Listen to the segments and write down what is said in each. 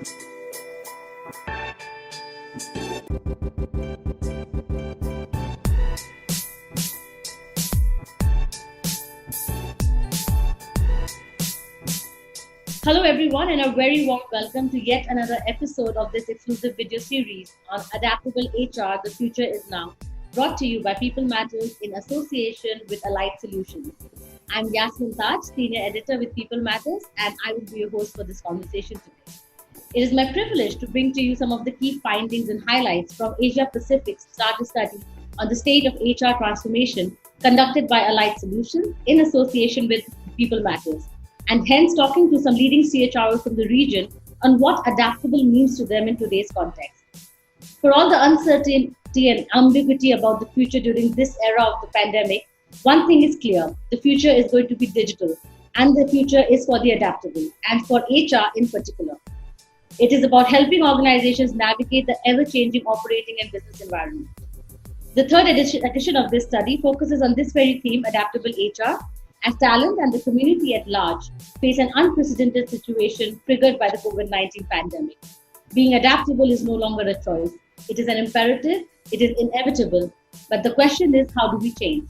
Hello, everyone, and a very warm welcome to yet another episode of this exclusive video series on Adaptable HR The Future Is Now, brought to you by People Matters in association with Allied Solutions. I'm Yasmin Taj, Senior Editor with People Matters, and I will be your host for this conversation today. It is my privilege to bring to you some of the key findings and highlights from Asia Pacific's largest study on the state of HR transformation conducted by Allied Solutions in association with People Matters, and hence talking to some leading CHROs from the region on what adaptable means to them in today's context. For all the uncertainty and ambiguity about the future during this era of the pandemic, one thing is clear: the future is going to be digital, and the future is for the adaptable, and for HR in particular. It is about helping organizations navigate the ever-changing operating and business environment. The third edition of this study focuses on this very theme, adaptable HR, as talent and the community at large face an unprecedented situation triggered by the COVID-19 pandemic. Being adaptable is no longer a choice. It is an imperative, it is inevitable, but the question is, how do we change?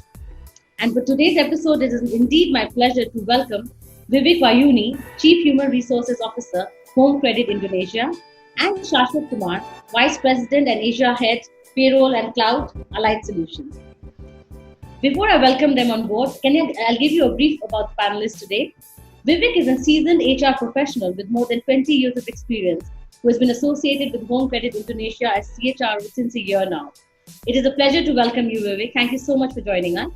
And for today's episode, it is indeed my pleasure to welcome Vivek Vayuni, Chief Human Resources Officer, Home Credit Indonesia, and Shashwat Kumar, Vice President and Asia Head, Payroll and Cloud, Allied Solutions. Before I welcome them on board, I'll give you a brief about the panelists today. Vivek is a seasoned HR professional with more than 20 years of experience who has been associated with Home Credit Indonesia as CHRO since a year now. It is a pleasure to welcome you, Vivek. Thank you so much for joining us.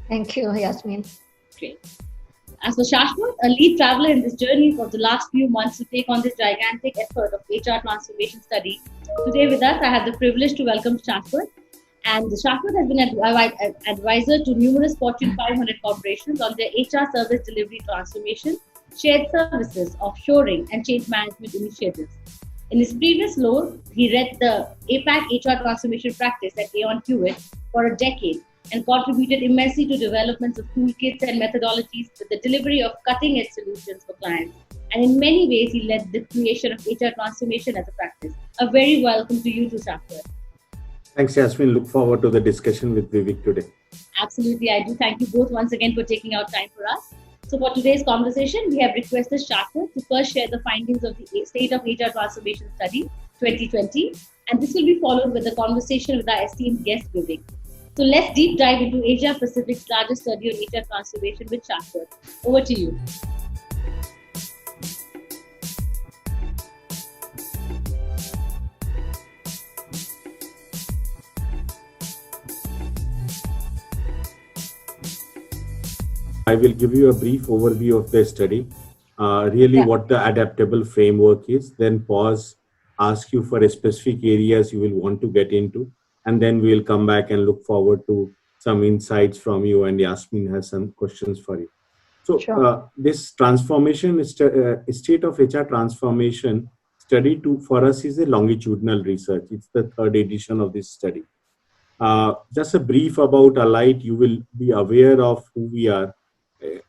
Thank you, Yasmin. Great. As for Shashwat, a lead traveler in this journey for the last few months to take on this gigantic effort of HR transformation study, today with us, I have the privilege to welcome Shashwat. And Shashwat has been an advisor to numerous Fortune 500 corporations on their HR service delivery transformation, shared services, offshoring, and change management initiatives. In his previous role, he led the APAC HR transformation practice at Aon Hewitt for a decade and contributed immensely to developments of toolkits and methodologies with the delivery of cutting-edge solutions for clients. And in many ways, he led the creation of HR transformation as a practice. A very welcome to you, Shashwat. Thanks, Yasmin. Look forward to the discussion with Vivek today. Absolutely, I do. Thank you both once again for taking out time for us. So for today's conversation, we have requested Shashwat to first share the findings of the State of HR Transformation Study 2020. And this will be followed with a conversation with our esteemed guest, Vivek. So let's deep dive into Asia Pacific's largest study on HR transformation with Shashwat. Over to you. I will give you a brief overview of the study, what the adaptable framework is, then pause, ask you for specific areas you will want to get into, and then we'll come back and look forward to some insights from you, and Yasmin has some questions for you. So sure. This transformation, state of HR transformation study for us is a longitudinal research. It's the third edition of this study. Just a brief about Allied, you will be aware of who we are.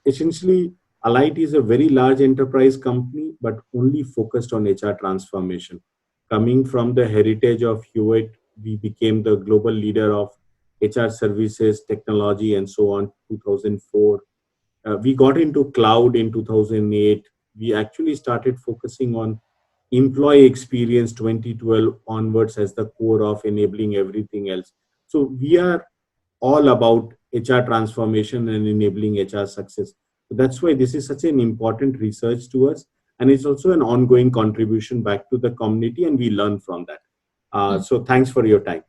Essentially, Allied is a very large enterprise company, but only focused on HR transformation. Coming from the heritage of Hewitt, we became the global leader of HR services, technology, and so on, 2004. We got into cloud in 2008. We actually started focusing on employee experience 2012 onwards as the core of enabling everything else. So we are all about HR transformation and enabling HR success. So that's why this is such an important research to us. And it's also an ongoing contribution back to the community, and we learn from that. So thanks for your time.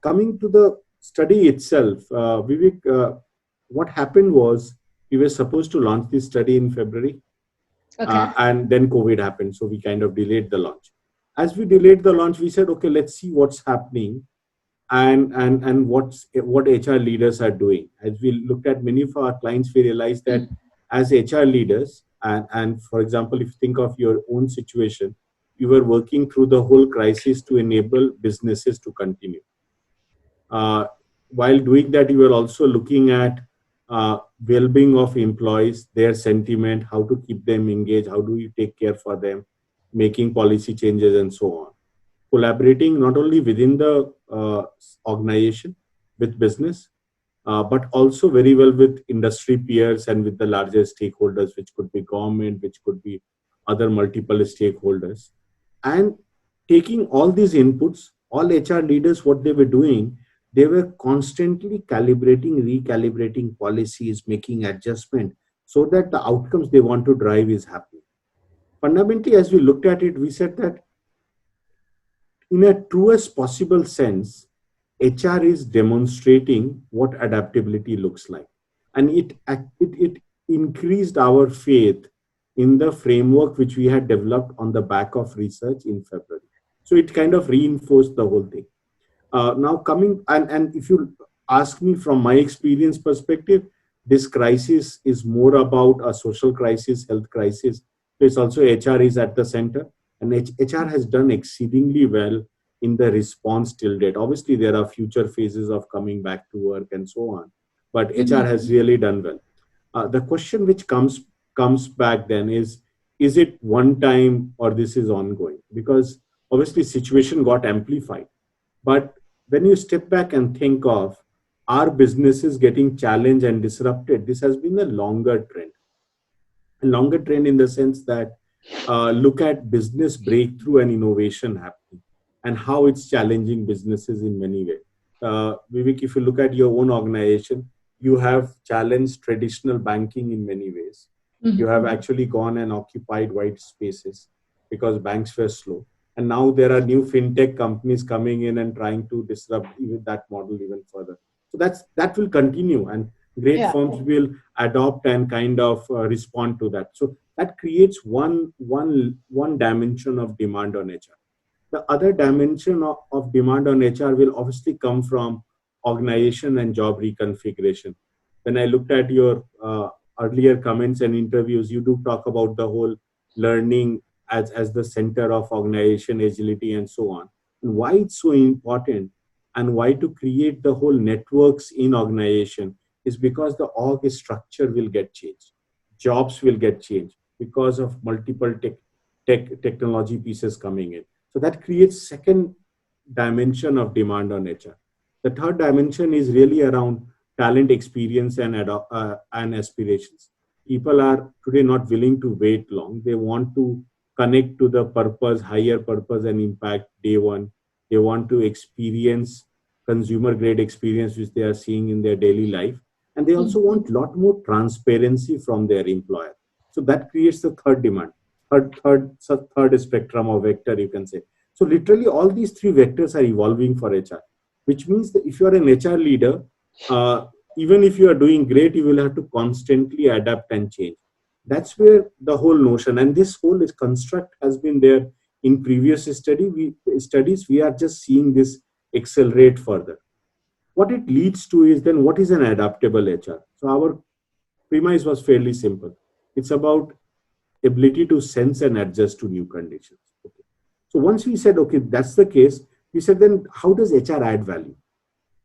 Coming to the study itself, Vivek, what happened was we were supposed to launch this study in February. Okay. And then COVID happened. So we kind of delayed the launch. As we delayed the launch, we said, okay, let's see what's happening and what HR leaders are doing. As we looked at many of our clients, we realized that as HR leaders, and for example, if you think of your own situation, you were working through the whole crisis to enable businesses to continue. While doing that, you were also looking at well-being of employees, their sentiment, how to keep them engaged, how do you take care for them, making policy changes and so on. Collaborating not only within the organization with business, but also very well with industry peers and with the larger stakeholders, which could be government, which could be other multiple stakeholders. And taking all these inputs, all HR leaders, what they were doing, they were constantly calibrating, recalibrating policies, making adjustment so that the outcomes they want to drive is happening. Fundamentally, as we looked at it, we said that in a truest possible sense, HR is demonstrating what adaptability looks like. And it increased our faith in the framework which we had developed on the back of research in February. So it kind of reinforced the whole thing. Now coming, and if you ask me from my experience perspective, this crisis is more about a social crisis, health crisis. It's also HR is at the center, and HR has done exceedingly well in the response till date. Obviously, there are future phases of coming back to work and so on, but HR has really done well. The question which comes back then is it one time or this is ongoing? Because obviously situation got amplified. But when you step back and think of our businesses getting challenged and disrupted, this has been a longer trend. A longer trend in the sense that look at business breakthrough and innovation happening and how it's challenging businesses in many ways. Vivek, if you look at your own organization, you have challenged traditional banking in many ways. You have actually gone and occupied white spaces because banks were slow. And now there are new fintech companies coming in and trying to disrupt even that model even further. So that will continue, and great firms will adopt and kind of respond to that. So that creates one dimension of demand on HR. The other dimension of demand on HR will obviously come from organization and job reconfiguration. When I looked at your earlier comments and interviews, you do talk about the whole learning as the center of organization, agility, and so on. And why it's so important and why to create the whole networks in organization is because the org structure will get changed. Jobs will get changed because of multiple technology pieces coming in. So that creates second dimension of demand on HR. The third dimension is really around talent, experience, and aspirations. People are today not willing to wait long. They want to connect to the purpose, higher purpose and impact day one. They want to experience consumer grade experience which they are seeing in their daily life. And they also want a lot more transparency from their employer. So that creates the third demand, third spectrum of vector, you can say. So literally all these three vectors are evolving for HR, which means that if you are an HR leader, even if you are doing great, you will have to constantly adapt and change. That's where the whole notion and this whole construct has been there in previous studies. We are just seeing this accelerate further. What it leads to is then what is an adaptable HR? So our premise was fairly simple. It's about ability to sense and adjust to new conditions. Okay. So once we said, okay, that's the case, we said then how does HR add value?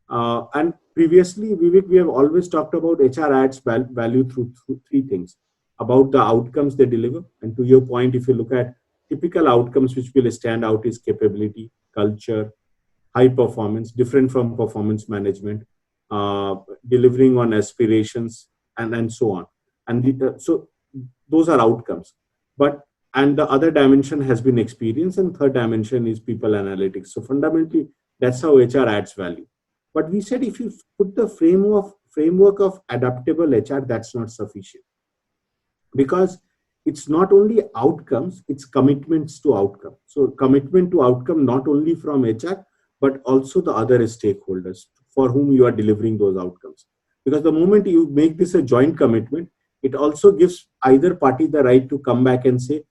And previously, Vivek, we have always talked about HR adds value through three things: about the outcomes they deliver. And to your point, if you look at typical outcomes which will stand out is capability, culture, high performance, different from performance management, delivering on aspirations, and so on. And so those are outcomes. And the other dimension has been experience, and third dimension is people analytics. So fundamentally, that's how HR adds value. But we said if you put the framework of adaptable HR, that's not sufficient. Because it's not only outcomes, it's commitments to outcome. So commitment to outcome not only from HR, but also the other stakeholders for whom you are delivering those outcomes. Because the moment you make this a joint commitment, it also gives either party the right to come back and say,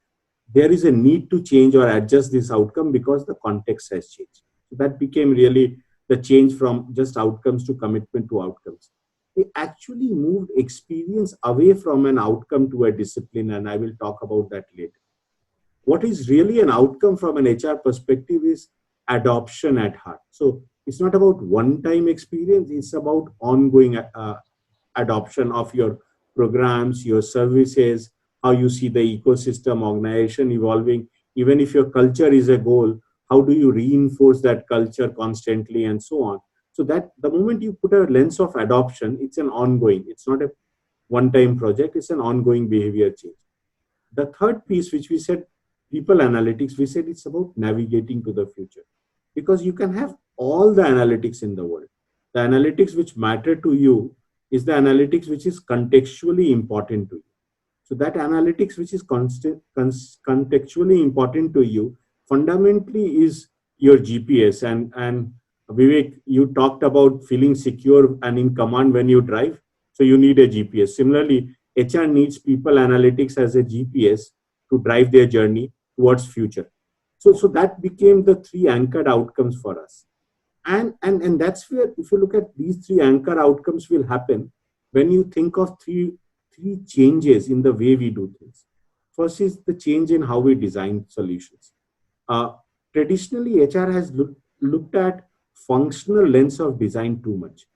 there is a need to change or adjust this outcome because the context has changed. So that became really the change from just outcomes to commitment to outcomes. We actually moved experience away from an outcome to a discipline, and I will talk about that later. What is really an outcome from an HR perspective is adoption at heart. So it's not about one-time experience, it's about ongoing adoption of your programs, your services, how you see the ecosystem organization evolving Even if your culture is a goal, how do you reinforce that culture constantly and so on? So that the moment you put a lens of adoption, it's an ongoing, it's not a one-time project, it's an ongoing behavior change. The third piece, which we said, people analytics, we said it's about navigating to the future. Because you can have all the analytics in the world. The analytics which matter to you is the analytics which is contextually important to you. So that analytics which is contextually important to you fundamentally is your GPS. And Vivek, you talked about feeling secure and in command when you drive. So you need a GPS. Similarly, HR needs people analytics as a GPS to drive their journey towards future. So that became the three anchored outcomes for us. And that's where, if you look at these three anchor outcomes, will happen when you think of three changes in the way we do things. First is the change in how we design solutions. uh, Traditionally, HR has looked at functional lens of design too much.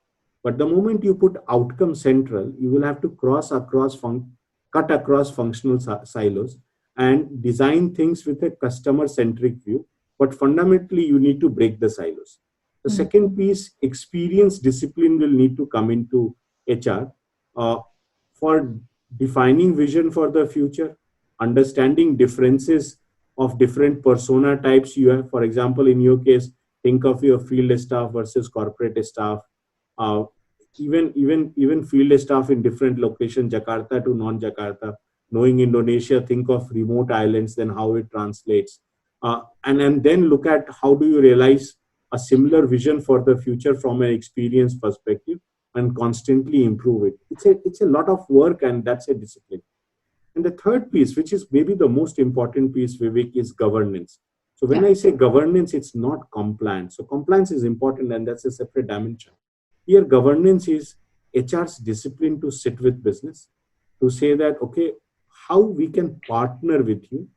But the moment you put outcome central, you will have to cut across functional silos and design things with a customer centric view. But fundamentally, you need to break the silos. The Mhm. second piece, experience discipline, will need to come into HR for defining vision for the future, understanding differences of different persona types you have. For example, in your case, think of your field staff versus corporate staff. Uh, even field staff in different locations, Jakarta to non-Jakarta. Knowing Indonesia, think of remote islands, then how it translates, and then look at how do you realize a similar vision for the future from an experience perspective and constantly improve it. It's a lot of work, and that's a discipline. And the third piece, which is maybe the most important piece, Vivek, is governance. So when Yeah. I say governance, it's not compliance. So compliance is important, and that's a separate dimension. Here, governance is HR's discipline to sit with business, to say that, okay, how we can partner with you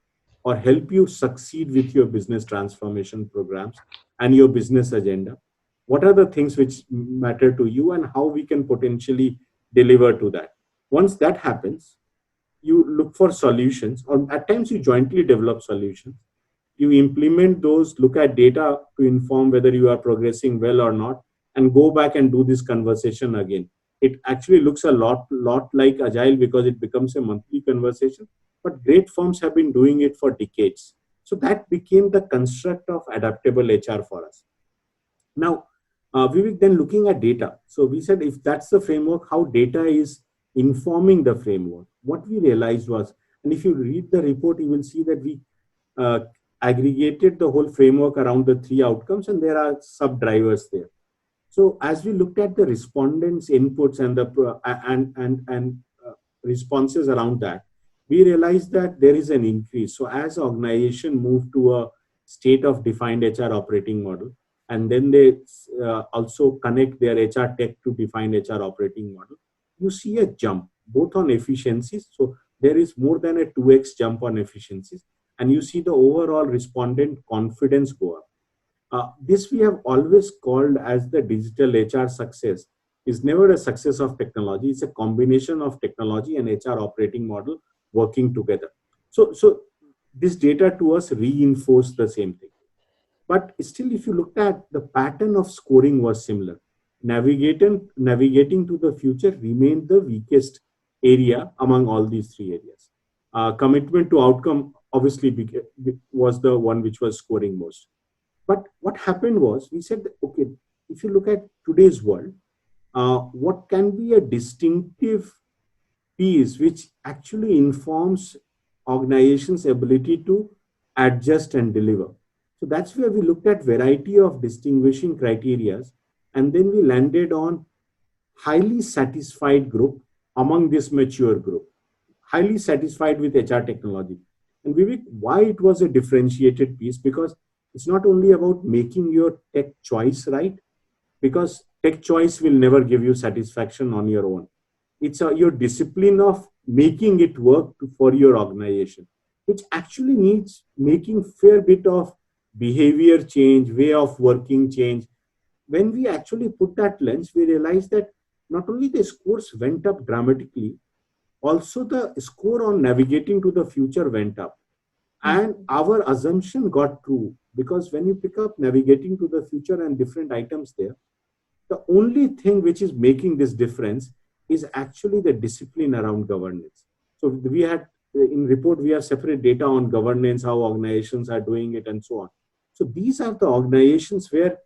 or help you succeed with your business transformation programs and your business agenda. What are the things which matter to you and how we can potentially deliver to that? Once that happens, you look for solutions, or at times you jointly develop solutions. You implement those, look at data to inform whether you are progressing well or not, and go back and do this conversation again. It actually looks a lot like agile because it becomes a monthly conversation, but great firms have been doing it for decades. So that became the construct of adaptable HR for us. Now, we were then looking at data. So we said, if that's the framework, how data is informing the framework. What we realized was, and if you read the report, you will see that we uh, aggregated the whole framework around the three outcomes, and there are sub drivers there. So as we looked at the respondents' inputs and the responses around that, we realized that there is an increase. So as organization move to a state of defined HR operating model, and then they also connect their HR tech to defined HR operating model, you see a jump both on efficiencies. So there is more than a 2x jump on efficiencies, and you see the overall respondent confidence go up. This we have always called as the digital HR success. Is never a success of technology. It's a combination of technology and HR operating model working together. So this data to us reinforce the same thing. But still, if you looked at the pattern of scoring was similar. Navigating to the future remained the weakest area among all these three areas. Commitment to outcome obviously was the one which was scoring most. But what happened was, we said, okay, if you look at today's world, what can be a distinctive piece which actually informs organizations' ability to adjust and deliver? So that's where we looked at variety of distinguishing criterias, and then we landed on highly satisfied group among this mature group, highly satisfied with HR technology. And Vivek, why it was a differentiated piece? Because it's not only about making your tech choice right, because tech choice will never give you satisfaction on your own. It's your discipline of making it work for your organization, which actually needs making fair bit of behavior change, way of working change. When we actually put that lens, we realized that not only the scores went up dramatically, also the score on navigating to the future went up. And our assumption got true, because when you pick up navigating to the future and different items there, the only thing which is making this difference is actually the discipline around governance. So we had in report, we have separate data on governance, how organizations are doing it, and so on. So these are the organizations where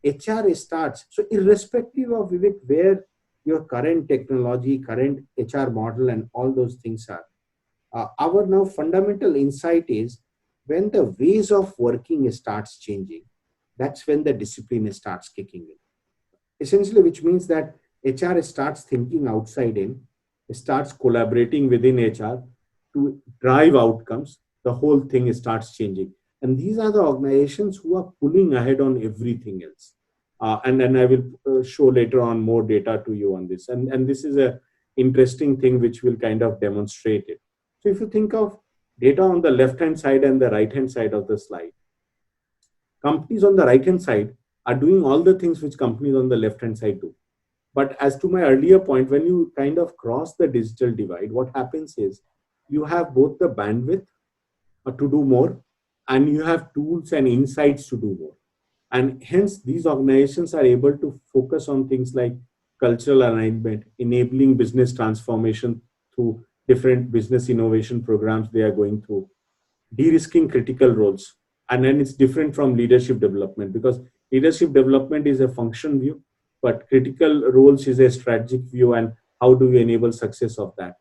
HR starts. So irrespective of Vivek, where your current technology, current HR model, and all those things are, our now fundamental insight is when the ways of working starts changing, that's when the discipline starts kicking in. Essentially, which means that HR starts thinking outside in, starts collaborating within HR to drive outcomes. The whole thing starts changing. And these are the organizations who are pulling ahead on everything else. And then I will show later on more data to you on this. And this is a interesting thing which will kind of demonstrate it. So if you think of data on the left-hand side and the right-hand side of the slide, companies on the right-hand side are doing all the things which companies on the left-hand side do. But as to my earlier point, when you kind of cross the digital divide, what happens is you have both the bandwidth to do more, and you have tools and insights to do more. And hence, these organizations are able to focus on things like cultural alignment, enabling business transformation through different business innovation programs they are going through, de-risking critical roles. And then it's different from leadership development, because leadership development is a function view, but critical roles is a strategic view, and how do you enable success of that.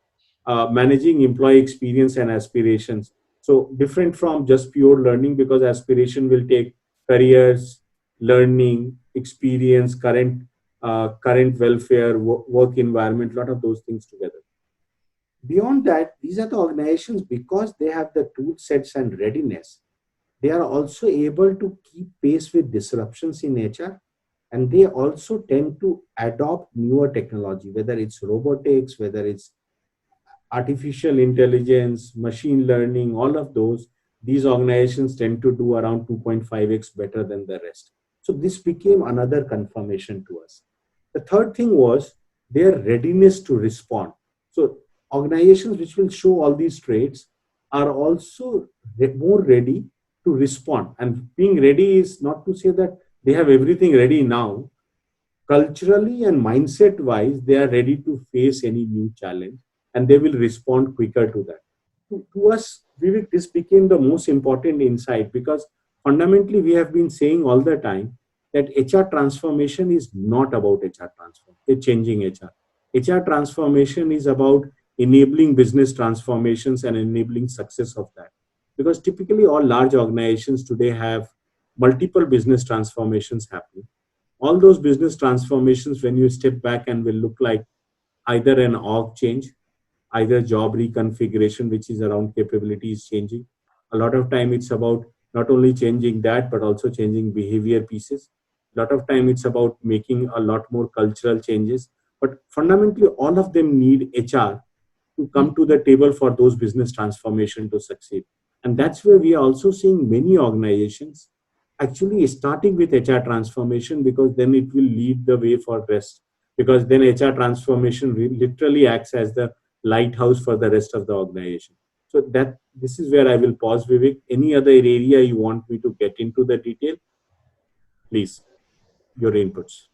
Managing employee experience and aspirations. So different from just pure learning, because aspiration will take careers, learning, experience, current welfare, work environment, a lot of those things together. Beyond that, these are the organizations, because they have the tool sets and readiness, they are also able to keep pace with disruptions in nature, and they also tend to adopt newer technology, whether it's robotics, whether it's artificial intelligence, machine learning, all of those. These organizations tend to do around 2.5x better than the rest. So this became another confirmation to us. The third thing was their readiness to respond. So organizations which will show all these traits are also more ready to respond. And being ready is not to say that they have everything ready now. Culturally and mindset wise, they are ready to face any new challenge, and they will respond quicker to that. To us, Vivek, this became the most important insight, because fundamentally we have been saying all the time that HR transformation is not about HR transformation, it's changing HR. HR transformation is about enabling business transformations and enabling success of that. Because typically all large organizations today have multiple business transformations happening. All those business transformations, when you step back, and will look like either an org change, either job reconfiguration, which is around capabilities changing. A lot of time it's about not only changing that, but also changing behavior pieces. A lot of time it's about making a lot more cultural changes. But fundamentally, all of them need HR to come to the table for those business transformation to succeed. And that's where we are also seeing many organizations actually starting with HR transformation, because then it will lead the way for rest. Because then HR transformation literally acts as the lighthouse for the rest of the organization. So that this is where I will pause, Vivek. Any other area you want me to get into the detail? Please, your inputs.